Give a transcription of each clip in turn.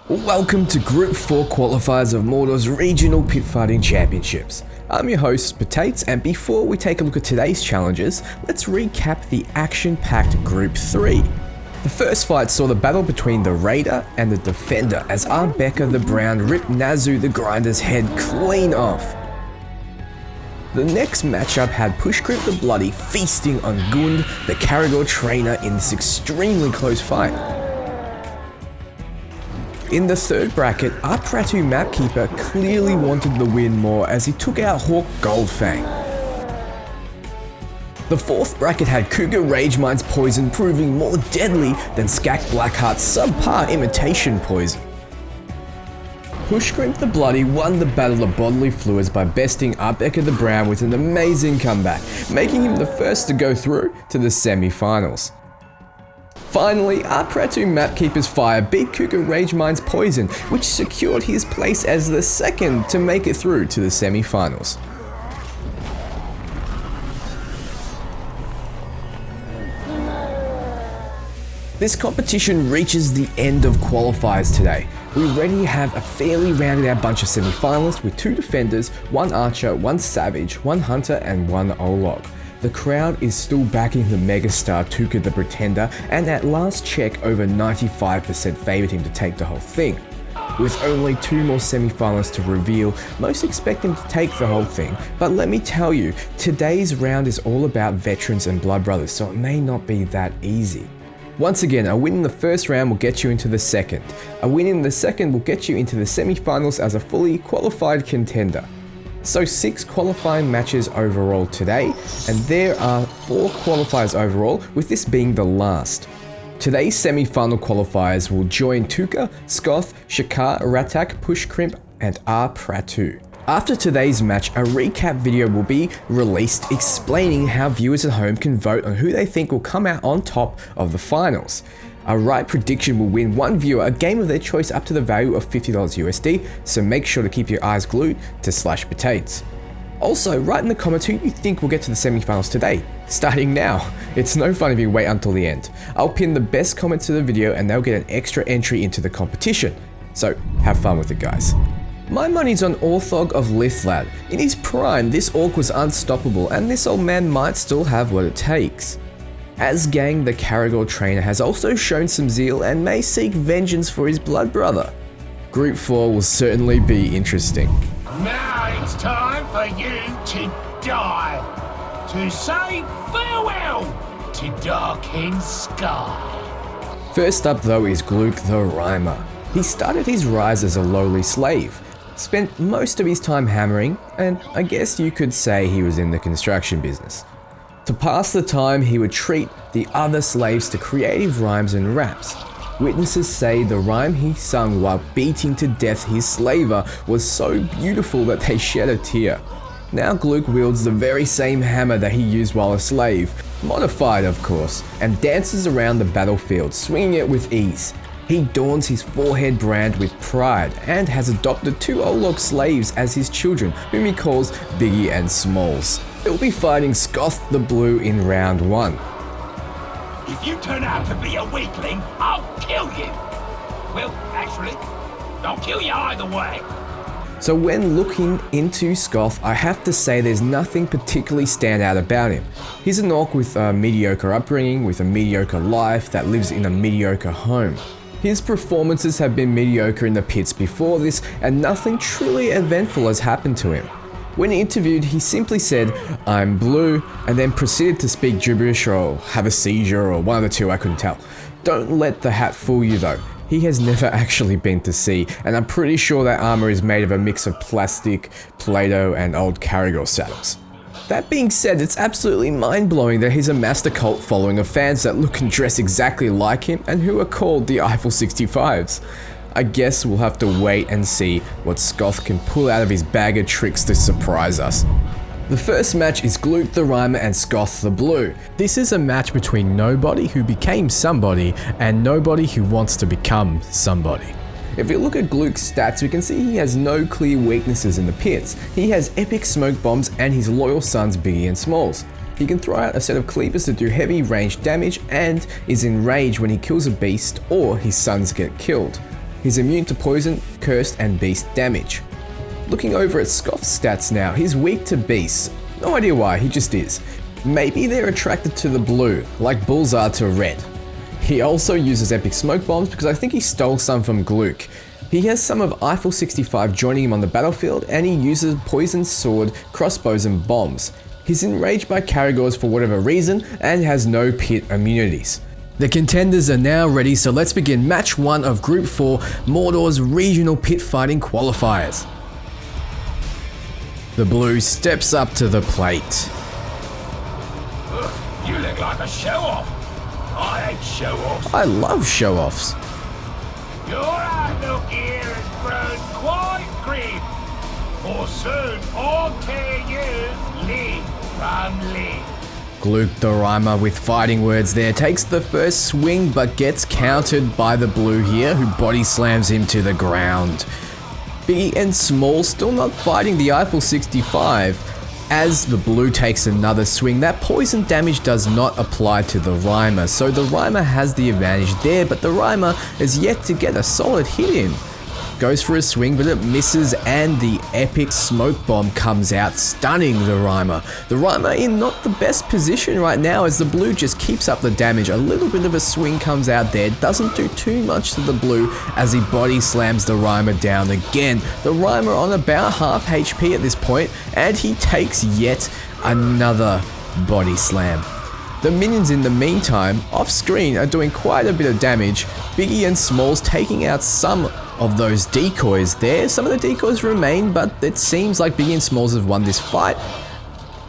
Welcome to Group 4 qualifiers of Mordors Regional Pitfighting Championships. I'm your host, Potates, and before we take a look at today's challenges, let's recap the action-packed Group 3. The first fight saw the battle between the Raider and the Defender as Rebecca the Brown ripped Nazu the Grinder's head clean off. The next matchup had Pushgrip the Bloody feasting on Gund the Caragor trainer in this extremely close fight. In the third bracket, our Pratu mapkeeper clearly wanted the win more as he took out Hawk Goldfang. The fourth bracket had Cougar Ragemind's poison proving more deadly than Skak Blackheart's subpar imitation poison. Pushgrip the Bloody won the Battle of Bodily Fluids by besting Rebecca the Brown with an amazing comeback, making him the first to go through to the semi-finals. Finally, our Pratu mapkeeper's fire beat Cougar Ragemind's poison, which secured his place as the second to make it through to the semi-finals. This competition reaches the end of qualifiers today. We already have a fairly rounded out bunch of semi-finalists with 2 defenders, 1 archer, 1 savage, 1 hunter and 1 olog. The crowd is still backing the megastar Tuka the Pretender, and at last check over 95% favoured him to take the whole thing. With only 2 more semi-finalists to reveal, most expect him to take the whole thing, but let me tell you, today's round is all about veterans and blood brothers, so it may not be that easy. Once again, a win in the first round will get you into the second. A win in the second will get you into the semi-finals as a fully qualified contender. So 6 qualifying matches overall today, and there are 4 qualifiers overall, with this being the last. Today's semi-final qualifiers will join Tuka, Skoth, Shakar, Ratak, Pushcrimp, and Pratu. After today's match, a recap video will be released explaining how viewers at home can vote on who they think will come out on top of the finals. A right prediction will win one viewer a game of their choice up to the value of $50 USD, so make sure to keep your eyes glued to /potates. Also, write in the comments who you think will get to the semi-finals today, starting now. It's no fun if you wait until the end. I'll pin the best comments to the video and they'll get an extra entry into the competition, so have fun with it guys. My money's on Orthog of Lithlad. In his prime, this orc was unstoppable and this old man might still have what it takes. Asgang the Caragor trainer has also shown some zeal and may seek vengeance for his blood brother. Group 4 will certainly be interesting. Now it's time for you to die. To say farewell to Darkened Sky. First up though is Gluck the Rhymer. He started his rise as a lowly slave, spent most of his time hammering, and I guess you could say he was in the construction business. To pass the time, he would treat the other slaves to creative rhymes and raps. Witnesses say the rhyme he sung while beating to death his slaver was so beautiful that they shed a tear. Now Gluck wields the very same hammer that he used while a slave, modified of course, and dances around the battlefield, swinging it with ease. He adorns his forehead brand with pride and has adopted 2 Olog slaves as his children, whom he calls Biggie and Smalls. He'll be fighting Skoth the Blue in round 1. If you turn out to be a weakling, I'll kill you. Well, actually, I'll kill you either way. So when looking into Skoth, I have to say there's nothing particularly stand out about him. He's an orc with a mediocre upbringing, with a mediocre life that lives in a mediocre home. His performances have been mediocre in the pits before this, and nothing truly eventful has happened to him. When interviewed, he simply said, "I'm blue," and then proceeded to speak gibberish or have a seizure or one of the two, I couldn't tell. Don't let the hat fool you though. He has never actually been to sea, and I'm pretty sure that armor is made of a mix of plastic, Play-Doh, and old Caragor saddles. That being said, it's absolutely mind-blowing that he's amassed a cult following of fans that look and dress exactly like him and who are called the Eiffel 65s. I guess we'll have to wait and see what Skoth can pull out of his bag of tricks to surprise us. The first match is Gluck the Rhymer and Skoth the Blue. This is a match between nobody who became somebody and nobody who wants to become somebody. If we look at Gluck's stats, we can see he has no clear weaknesses in the pits. He has epic smoke bombs and his loyal sons Biggie and Smalls. He can throw out a set of cleavers that do heavy ranged damage and is enraged when he kills a beast or his sons get killed. He's immune to poison, cursed, and beast damage. Looking over at Scoff's stats now, he's weak to beasts. No idea why, he just is. Maybe they're attracted to the blue, like bulls are to red. He also uses epic smoke bombs because I think he stole some from Gluck. He has some of Eiffel 65 joining him on the battlefield, and he uses poison, sword, crossbows, and bombs. He's enraged by Caragors for whatever reason, and has no pit immunities. The contenders are now ready, so let's begin match 1 of Group 4 Mordors Regional Pit Fighting Qualifiers. The blue steps up to the plate. You look like a show-off. I hate show-offs. I love show-offs. Your outlook here has grown quite grim. For soon I'll tear you limb from limb. Gluck the Rhymer with fighting words there takes the first swing but gets countered by the blue here, who body slams him to the ground. Biggie and Small still not fighting the Eiffel 65. As the blue takes another swing, that poison damage does not apply to the Rhymer, so the Rhymer has the advantage there, but the Rhymer is yet to get a solid hit in. Goes for a swing, but it misses, and the epic smoke bomb comes out, stunning the Rhymer. The Rhymer in not the best position right now, as the blue just keeps up the damage. A little bit of a swing comes out there, doesn't do too much to the blue as he body slams the Rhymer down again. The Rhymer on about half HP at this point, and he takes yet another body slam. The minions in the meantime, off screen, are doing quite a bit of damage. Biggie and Smalls taking out some of those decoys there. Some of the decoys remain, but it seems like Biggie and Smalls have won this fight.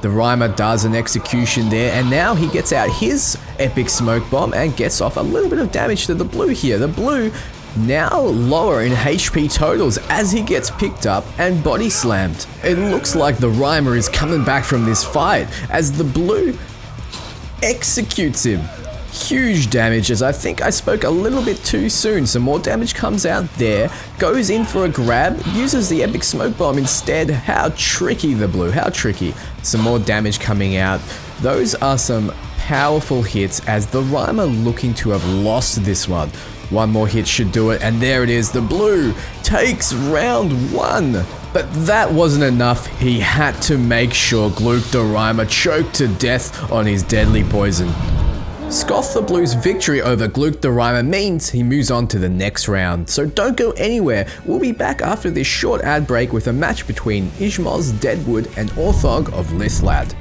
The Rhymer does an execution there, and now he gets out his epic smoke bomb and gets off a little bit of damage to the blue here. The blue now lower in HP totals as he gets picked up and body slammed. It looks like the Rhymer is coming back from this fight as the blue executes him. Huge damage, as I think I spoke a little bit too soon. Some more damage comes out there, goes in for a grab, uses the epic smoke bomb instead. How tricky the blue, how tricky. Some more damage coming out. Those are some powerful hits as the Rhymer looking to have lost this one. One more hit should do it, and there it is. The blue takes round 1. But that wasn't enough. He had to make sure Gluck the Rhymer choked to death on his deadly poison. Scoff the Blue's victory over Gluck the Rhymer means he moves on to the next round, so don't go anywhere. We'll be back after this short ad break with a match between Ishmael's Deadwood and Orthog of Lithlad.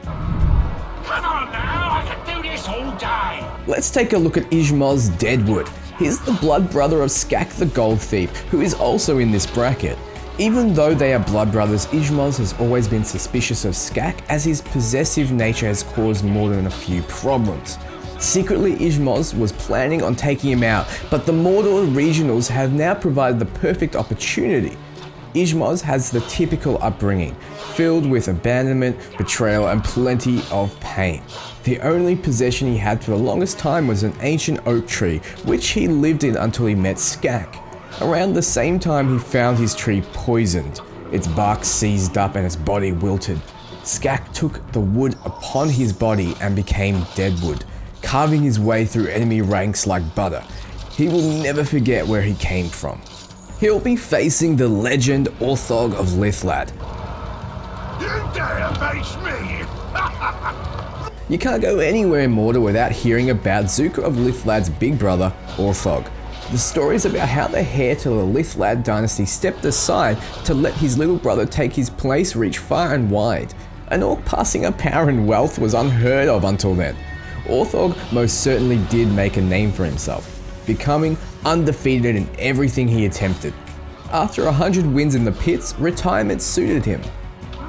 Come on now, I can do this all day. Let's take a look at Ishmael's Deadwood. He's the blood brother of Skak the Gold Thief, who is also in this bracket. Even though they are blood brothers, Ishmael's has always been suspicious of Skak, as his possessive nature has caused more than a few problems. Secretly, Ishmael's was planning on taking him out, but the Mordor regionals have now provided the perfect opportunity. Ishmael's has the typical upbringing, filled with abandonment, betrayal, and plenty of pain. The only possession he had for the longest time was an ancient oak tree, which he lived in until he met Skak. Around the same time, he found his tree poisoned, its bark seized up and its body wilted. Skak took the wood upon his body and became Deadwood, carving his way through enemy ranks like butter. He will never forget where he came from. He'll be facing the legend Orthog of Lithlad. You dare face me? You can't go anywhere in Mordor without hearing about Zuka of Lithlad's big brother, Orthog. The stories about how the heir to the Lithlad dynasty stepped aside to let his little brother take his place reach far and wide. An orc passing up power and wealth was unheard of until then. Orthog most certainly did make a name for himself, becoming undefeated in everything he attempted. After 100 wins in the pits, retirement suited him.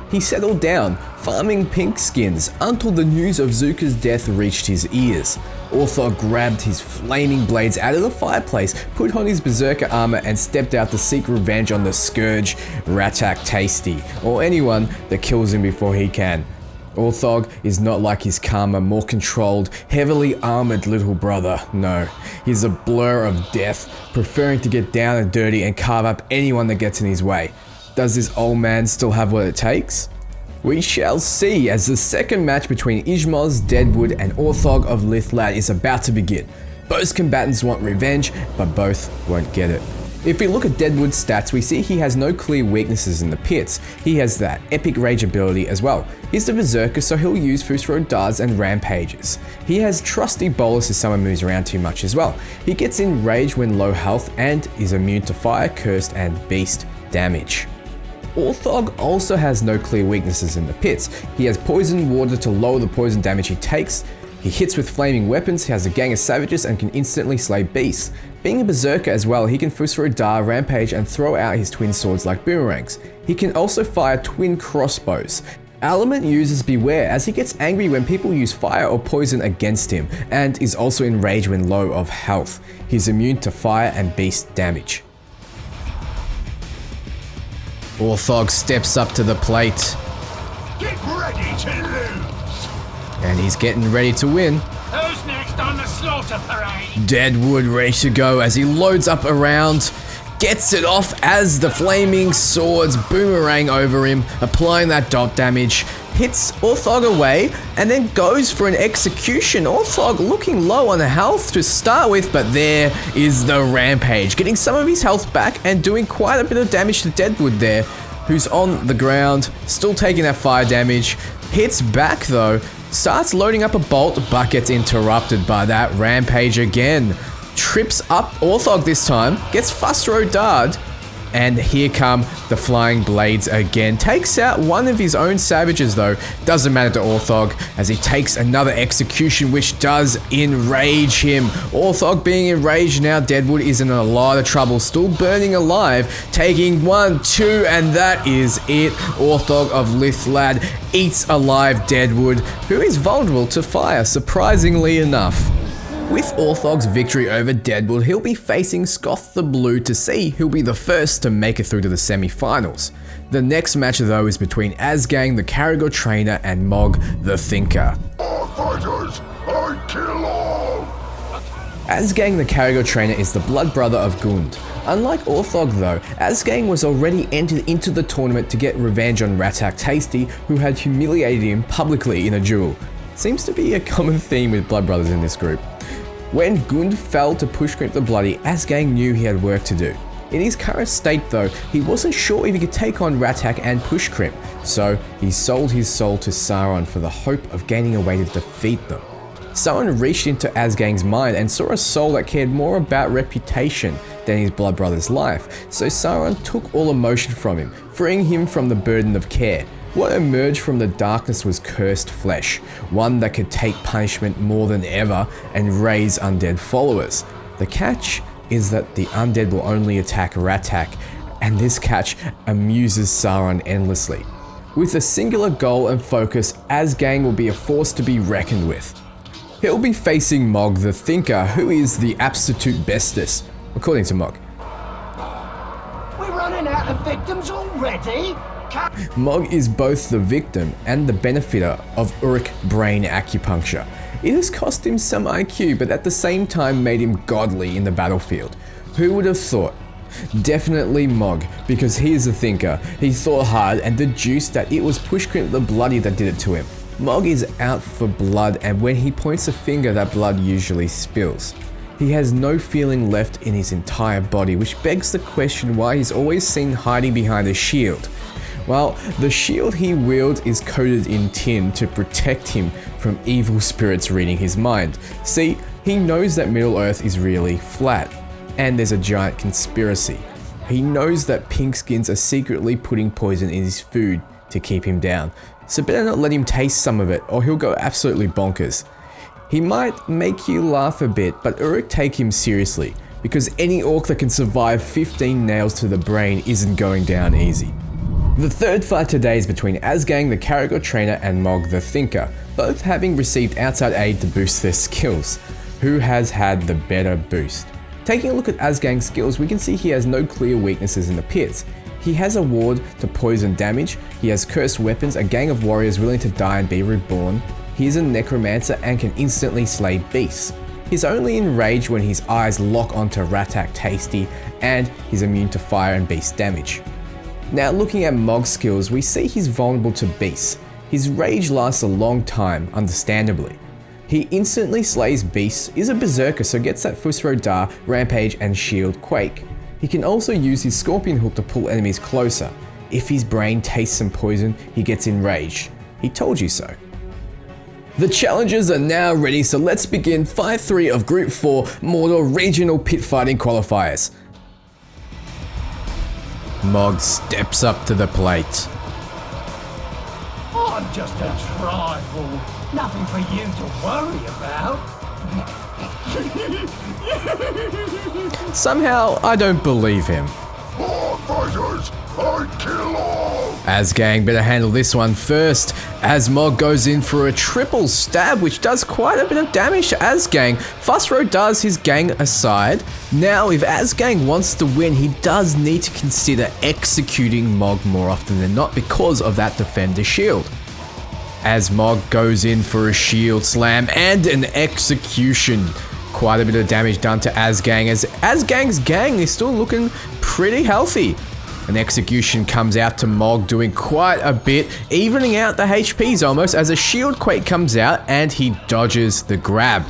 He settled down, farming pink skins, until the news of Zuka's death reached his ears. Orthog grabbed his flaming blades out of the fireplace, put on his berserker armor, and stepped out to seek revenge on the Scourge, Ratak Tasty, or anyone that kills him before he can. Orthog is not like his calmer, more controlled, heavily armored little brother. No, he's a blur of death, preferring to get down and dirty and carve up anyone that gets in his way. Does this old man still have what it takes? We shall see as the second match between Ishmael's Deadwood and Orthog of Lithlad is about to begin. Both combatants want revenge, but both won't get it. If we look at Deadwood's stats, we see he has no clear weaknesses in the pits. He has that epic rage ability as well. He's the berserker, so he'll use Fusro darts and rampages. He has trusty bolus if someone moves around too much as well. He gets in rage when low health and is immune to fire, cursed and beast damage. Orthog also has no clear weaknesses in the pits. He has poison water to lower the poison damage he takes. He hits with flaming weapons, he has a gang of savages and can instantly slay beasts. Being a berserker as well, he can Fusro Dar, rampage and throw out his twin swords like boomerangs. He can also fire twin crossbows. Element uses Beware as he gets angry when people use fire or poison against him, and is also enraged when low of health. He's immune to fire and beast damage. Orthog steps up to the plate. Get ready to lose! And he's getting ready to win. Who's next on the slaughter parade? Deadwood ready to go as he loads up a round, gets it off as the flaming swords boomerang over him, applying that dot damage, hits Orthog away, and then goes for an execution. Orthog looking low on health to start with, but there is the rampage, getting some of his health back and doing quite a bit of damage to Deadwood there, who's on the ground, still taking that fire damage, hits back though, starts loading up a bolt, but gets interrupted by that rampage again. Trips up Orthog this time, gets Fusro Dard, and here come the flying blades again. Takes out one of his own savages though, doesn't matter to Orthog as he takes another execution which does enrage him. Orthog being enraged now, Deadwood is in a lot of trouble, still burning alive, taking 1, 2, and that is it. Orthog of Lithlad eats alive Deadwood, who is vulnerable to fire, surprisingly enough. With Orthog's victory over Deadwood, he'll be facing Scoth the Blue to see who'll be the first to make it through to the semi-finals. The next match though is between Azgang the Caragor Trainer and Mog the Thinker. All fighters, I kill all! Azgang the Caragor Trainer is the blood brother of Gund. Unlike Orthog though, Azgang was already entered into the tournament to get revenge on Ratak Tasty, who had humiliated him publicly in a duel. Seems to be a common theme with blood brothers in this group. When Gund fell to Pushcrimp the Bloody, Azgang knew he had work to do. In his current state though, he wasn't sure if he could take on Ratak and Pushcrimp, so he sold his soul to Sauron for the hope of gaining a way to defeat them. Sauron reached into Azgang's mind and saw a soul that cared more about reputation than his blood brother's life, so Sauron took all emotion from him, freeing him from the burden of care. What emerged from the darkness was cursed flesh, one that could take punishment more than ever and raise undead followers. The catch is that the undead will only attack Ratak, and this catch amuses Sauron endlessly. With a singular goal and focus, Azgang will be a force to be reckoned with. He'll be facing Mog the Thinker, who is the absolute bestest, according to Mog. We're running out of victims already? Mog is both the victim and the benefiter of Uruk brain acupuncture. It has cost him some IQ, but at the same time made him godly in the battlefield. Who would have thought? Definitely Mog, because he is a thinker. He thought hard and deduced that it was Pushcrimp the Bloody that did it to him. Mog is out for blood, and when he points a finger, that blood usually spills. He has no feeling left in his entire body, which begs the question why he's always seen hiding behind a shield. Well, the shield he wields is coated in tin to protect him from evil spirits reading his mind. See, he knows that Middle-earth is really flat, and there's a giant conspiracy. He knows that Pinkskins are secretly putting poison in his food to keep him down, so better not let him taste some of it or he'll go absolutely bonkers. He might make you laugh a bit, but Uruk take him seriously, because any orc that can survive 15 nails to the brain isn't going down easy. The third fight today is between Azgang the Caragor Trainer and Mog the Thinker, both having received outside aid to boost their skills. Who has had the better boost? Taking a look at Azgang's skills, we can see he has no clear weaknesses in the pits. He has a ward to poison damage, he has cursed weapons, a gang of warriors willing to die and be reborn, he is a necromancer and can instantly slay beasts. He's only enraged when his eyes lock onto Ratak Tasty, and he's immune to fire and beast damage. Now looking at Mog's skills, we see he's vulnerable to beasts. His rage lasts a long time, understandably. He instantly slays beasts, is a berserker so gets that Fusro-Da, Rampage and Shield Quake. He can also use his Scorpion Hook to pull enemies closer. If his brain tastes some poison, he gets enraged. He told you so. The challengers are now ready, so let's begin Fight 3 of Group 4 Mordor Regional Pit Fighting Qualifiers. Mog steps up to the plate. I'm just a trifle. Nothing for you to worry about. Somehow, I don't believe him. More fighters, I kill all! Asgang better handle this one first, as Mog goes in for a triple stab, which does quite a bit of damage to Asgang. Fusro does his gang aside. Now, if Asgang wants to win, he does need to consider executing Mog more often than not because of that defender shield. As Mog goes in for a shield slam and an execution. Quite a bit of damage done to Asgang, as Asgang's gang is still looking pretty healthy. An execution comes out to Mog, doing quite a bit, evening out the HPs almost, as a shield quake comes out and he dodges the grab.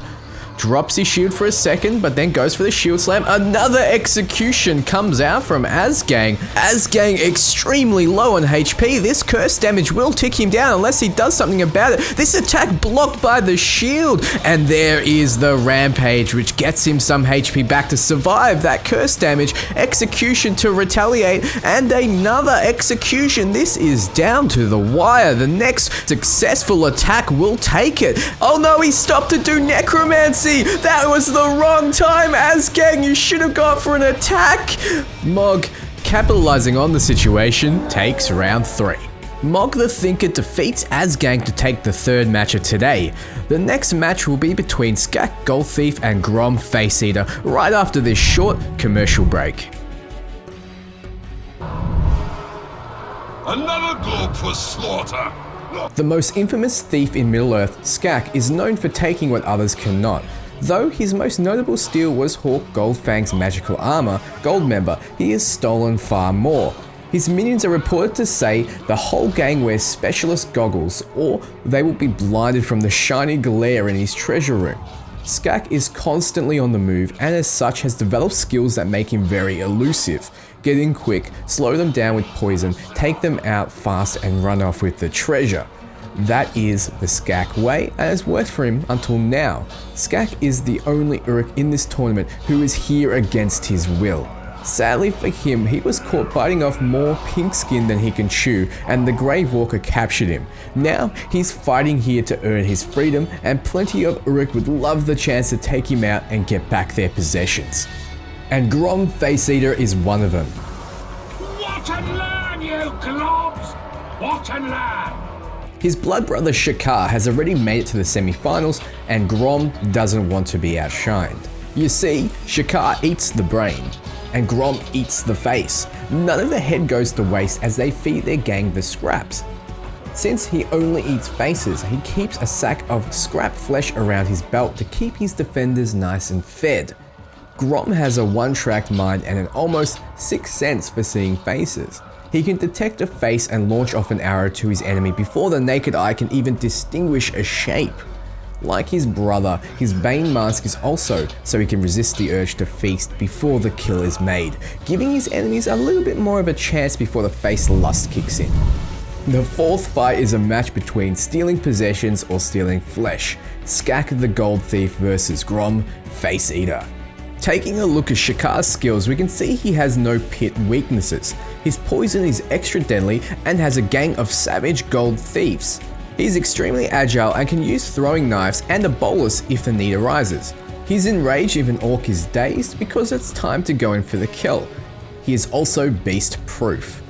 Drops his shield for a second, but then goes for the shield slam. Another execution comes out from Asgang. Asgang extremely low on HP. This curse damage will tick him down unless he does something about it. This attack blocked by the shield. And there is the Rampage, which gets him some HP back to survive that curse damage. Execution to retaliate, and another execution. This is down to the wire. The next successful attack will take it. Oh no, he stopped to do necromancy. That was the wrong time, Asgang. You should have gone for an attack. Mog, capitalizing on the situation, takes round 3. Mog the Thinker defeats Asgang to take the third match of today. The next match will be between Skak Gold Thief and Grom Face Eater right after this short commercial break. Another globe for slaughter! The most infamous thief in Middle-earth, Skak, is known for taking what others cannot. Though his most notable steal was Hawk Goldfang's magical armor, Goldmember, he has stolen far more. His minions are reported to say the whole gang wears specialist goggles, or they will be blinded from the shiny glare in his treasure room. Skak is constantly on the move, and as such has developed skills that make him very elusive. Get in quick, slow them down with poison, take them out fast and run off with the treasure. That is the Skak way, and has worked for him until now. Skak is the only Uruk in this tournament who is here against his will. Sadly for him, he was caught biting off more pink skin than he can chew, and the Grave Walker captured him. Now, he's fighting here to earn his freedom, and plenty of Uruk would love the chance to take him out and get back their possessions. And Grom Face Eater is one of them. Watch and learn, you globs! Watch and learn! His blood brother Shakar has already made it to the semi-finals, and Grom doesn't want to be outshined. You see, Shakar eats the brain, and Grom eats the face. None of the head goes to waste as they feed their gang the scraps. Since he only eats faces, he keeps a sack of scrap flesh around his belt to keep his defenders nice and fed. Grom has a one-tracked mind and an almost sixth sense for seeing faces. He can detect a face and launch off an arrow to his enemy before the naked eye can even distinguish a shape. Like his brother, his Bane mask is also so he can resist the urge to feast before the kill is made, giving his enemies a little bit more of a chance before the face lust kicks in. The fourth fight is a match between stealing possessions or stealing flesh. Skak the Gold Thief versus Grom Face Eater. Taking a look at Shakar's skills, we can see he has no pit weaknesses. His poison is extra deadly and has a gang of savage gold thieves. He's extremely agile and can use throwing knives and a bolus if the need arises. He's enraged if an orc is dazed because it's time to go in for the kill. He is also beast proof.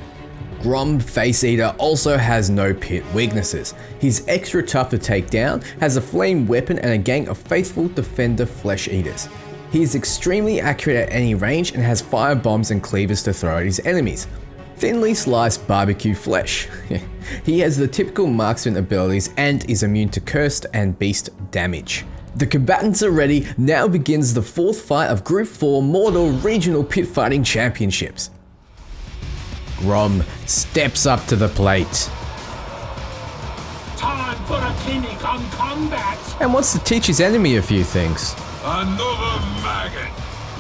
Grom Face Eater also has no pit weaknesses. He's extra tough to take down, has a flame weapon and a gang of faithful defender flesh eaters. He is extremely accurate at any range and has fire bombs and cleavers to throw at his enemies. Thinly sliced barbecue flesh. He has the typical marksman abilities and is immune to cursed and beast damage. The combatants are ready. Now begins the fourth fight of Group 4 Mordor Regional Pit Fighting Championships. Grom steps up to the plate. Time for a cynic on combat. and wants to teach his enemy a few things. Another maggot.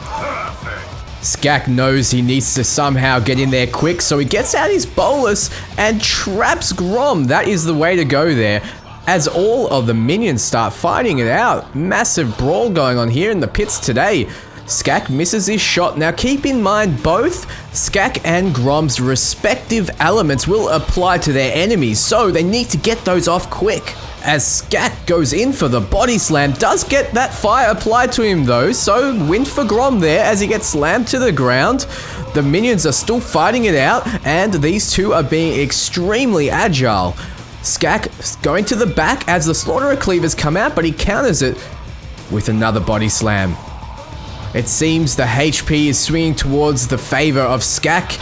Perfect. Skak knows he needs to somehow get in there quick, so he gets out his bolus and traps Grom. That is the way to go there. As all of the minions start fighting it out. Massive brawl going on here in the pits today. Skak misses his shot. Now keep in mind, both Skak and Grom's respective elements will apply to their enemies, so they need to get those off quick. As Skak goes in for the body slam, does get that fire applied to him though, so win for Grom there as he gets slammed to the ground. The minions are still fighting it out, and these two are being extremely agile. Skak going to the back as the Slaughterer Cleavers come out, but he counters it with another body slam. It seems the HP is swinging towards the favor of Skak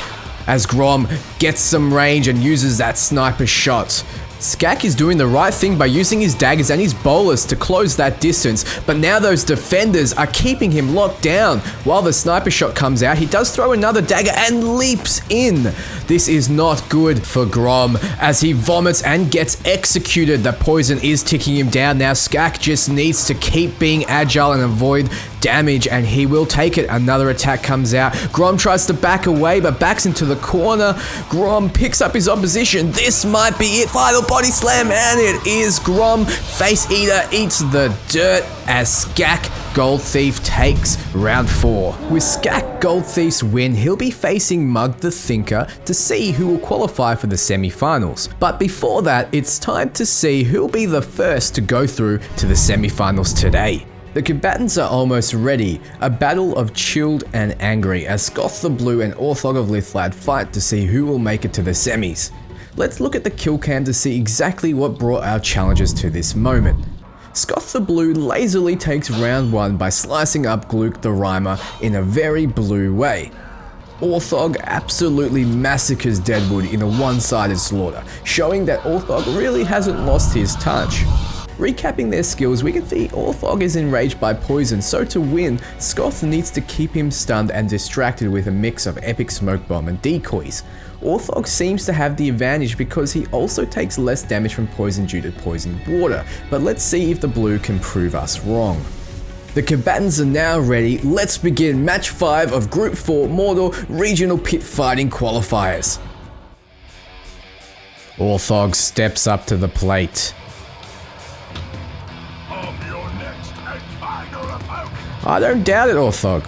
as Grom gets some range and uses that sniper shot. Skak is doing the right thing by using his daggers and his bolus to close that distance, but now those defenders are keeping him locked down. While the sniper shot comes out, he does throw another dagger and leaps in. This is not good for Grom as he vomits and gets executed. The poison is ticking him down. Now Skak just needs to keep being agile and avoid damage, and he will take it. Another attack comes out. Grom tries to back away, but backs into the corner. Grom picks up his opposition. This might be it. Final body slam, and it is. Grom Face Eater eats the dirt as Skak Gold Thief takes round 4. With Skak Gold Thief's win, he'll be facing Mug the Thinker to see who will qualify for the semi-finals. But before that, it's time to see who'll be the first to go through to the semi-finals today. The combatants are almost ready, a battle of chilled and angry as Scoth the Blue and Orthog of Lithlad fight to see who will make it to the semis. Let's look at the kill cam to see exactly what brought our challengers to this moment. Scoth the Blue lazily takes round 1 by slicing up Gluck the Rhymer in a very blue way. Orthog absolutely massacres Deadwood in a one-sided slaughter, showing that Orthog really hasn't lost his touch. Recapping their skills, we can see Orthog is enraged by poison, so to win, Scoth needs to keep him stunned and distracted with a mix of epic smoke bomb and decoys. Orthog seems to have the advantage because he also takes less damage from poison due to poisoned water, but let's see if the blue can prove us wrong. The combatants are now ready. Let's begin match 5 of Group 4 Mordor Regional Pit Fighting Qualifiers. Orthog steps up to the plate. I'm your next and final opponent. I don't doubt it, Orthog.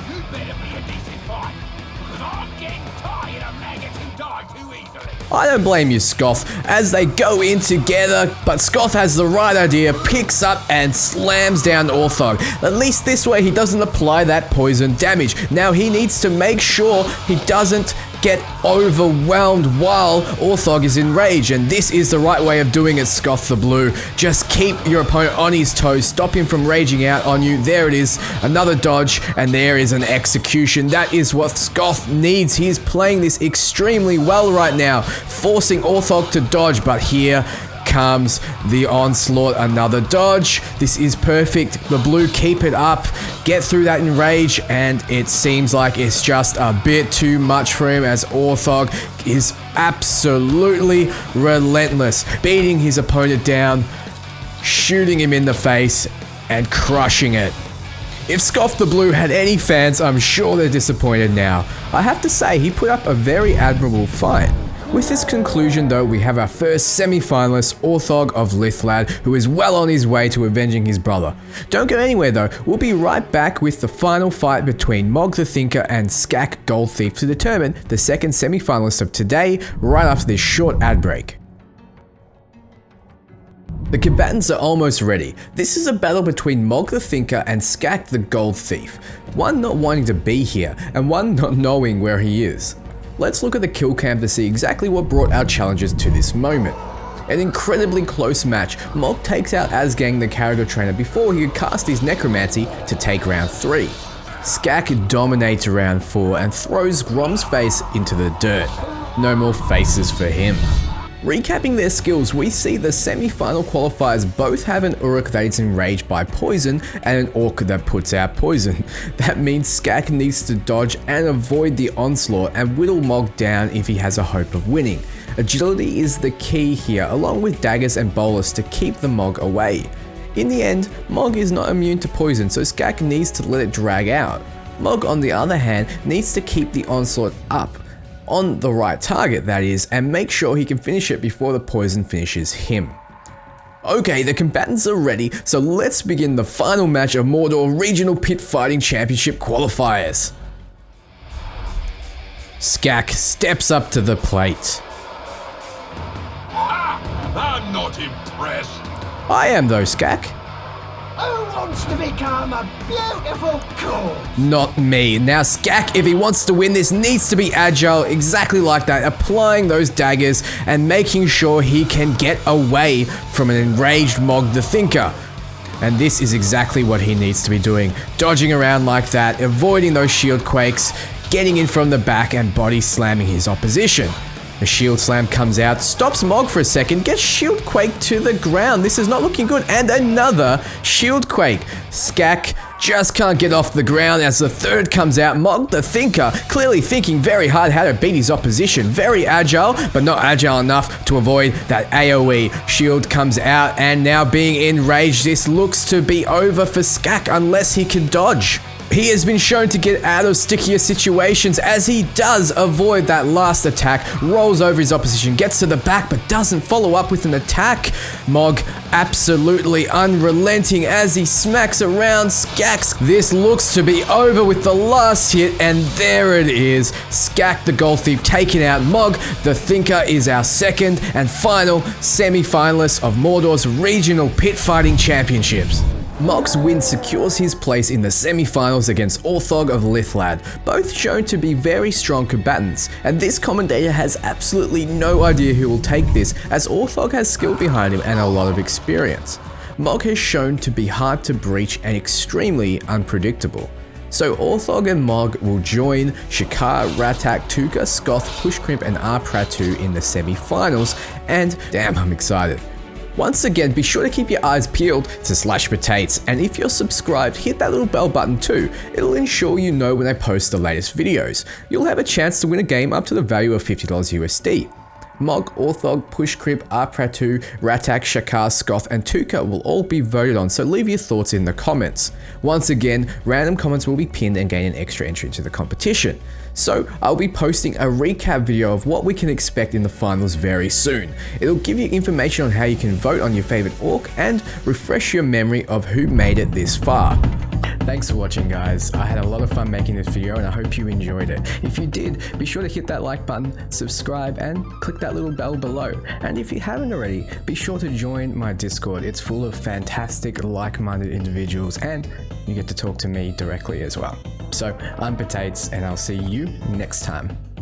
You better be a decent fight, because I'm getting tired of maggots who die too easily. I don't blame you, Scoth, as they go in together, but Scoth has the right idea, picks up and slams down Orthog. At least this way he doesn't apply that poison damage. Now he needs to make sure he doesn't get overwhelmed while Orthog is enraged, and this is the right way of doing it, Scoth the Blue. Just keep your opponent on his toes, stop him from raging out on you. There it is, another dodge, and there is an execution. That is what Scoth needs. He is playing this extremely well right now, forcing Orthog to dodge, but here comes the onslaught. Another dodge. This is perfect. The blue keep it up, get through that enrage, and it seems like it's just a bit too much for him as Orthog is absolutely relentless, beating his opponent down, shooting him in the face, and crushing it. If Scoth the Blue had any fans, I'm sure they're disappointed now. I have to say, he put up a very admirable fight. With this conclusion though, we have our first semi-finalist, Orthog of Lithlad, who is well on his way to avenging his brother. Don't go anywhere though, we'll be right back with the final fight between Mog the Thinker and Skak Gold Thief to determine the second semi-finalist of today, right after this short ad break. The combatants are almost ready. This is a battle between Mog the Thinker and Skak the Gold Thief, one not wanting to be here and one not knowing where he is. Let's look at the kill cam to see exactly what brought our challengers to this moment. An incredibly close match. Mog takes out Asgang the character trainer before he could cast his necromancy to take round 3. Skak dominates round 4 and throws Grom's face into the dirt. No more faces for him. Recapping their skills, we see the semi-final qualifiers both have an Uruk that is enraged by poison and an Orc that puts out poison. That means Skak needs to dodge and avoid the onslaught and whittle Mog down if he has a hope of winning. Agility is the key here, along with daggers and bolas to keep the Mog away. In the end, Mog is not immune to poison, so Skak needs to let it drag out. Mog, on the other hand, needs to keep the onslaught up, on the right target that is, and make sure he can finish it before the poison finishes him. Okay, the combatants are ready, so let's begin the final match of Mordor Regional Pit Fighting Championship qualifiers. Skak steps up to the plate. I'm not impressed. I am though, Skak. Who wants to become a beautiful corpse? Not me. Now Skak, if he wants to win this, needs to be agile, exactly like that, applying those daggers and making sure he can get away from an enraged Mog the Thinker. And this is exactly what he needs to be doing. Dodging around like that, avoiding those shield quakes, getting in from the back and body slamming his opposition. The shield slam comes out, stops Mog for a second, gets shield quake to the ground. This is not looking good, and another shield quake. Skak just can't get off the ground as the third comes out. Mog the Thinker, clearly thinking very hard how to beat his opposition. Very agile, but not agile enough to avoid that AoE. Shield comes out, and now being enraged, this looks to be over for Skak unless he can dodge. He has been shown to get out of stickier situations as he does avoid that last attack, rolls over his opposition, gets to the back but doesn't follow up with an attack. Mog absolutely unrelenting as he smacks around Skak. This looks to be over with the last hit, and there it is. Skak the Gold Thief taking out Mog the Thinker is our second and final semi-finalist of Mordor's Regional Pit Fighting Championships. Mog's win secures his place in the semi-finals against Orthog of Lithlad, both shown to be very strong combatants, and this commentator has absolutely no idea who will take this, as Orthog has skill behind him and a lot of experience. Mog has shown to be hard to breach and extremely unpredictable. So Orthog and Mog will join Shakar, Ratak, Tuka, Skoth, Pushcrimp and Arpratu in the semi-finals, and damn, I'm excited. Once again, be sure to keep your eyes peeled to Slash Potates, and if you're subscribed, hit that little bell button too. It'll ensure you know when I post the latest videos. You'll have a chance to win a game up to the value of $50 USD. Mog, Orthog, Pushcrimp, Arpratu, Ratak, Shakar, Skoth and Tuka will all be voted on, so leave your thoughts in the comments. Once again, random comments will be pinned and gain an extra entry into the competition. So I'll be posting a recap video of what we can expect in the finals very soon. It'll give you information on how you can vote on your favorite orc and refresh your memory of who made it this far. Thanks for watching, guys. I had a lot of fun making this video and I hope you enjoyed it. If you did, be sure to hit that like button, subscribe and click that little bell below. And if you haven't already, be sure to join my Discord. It's full of fantastic like-minded individuals and you get to talk to me directly as well. So I'm Potates and I'll see you next time.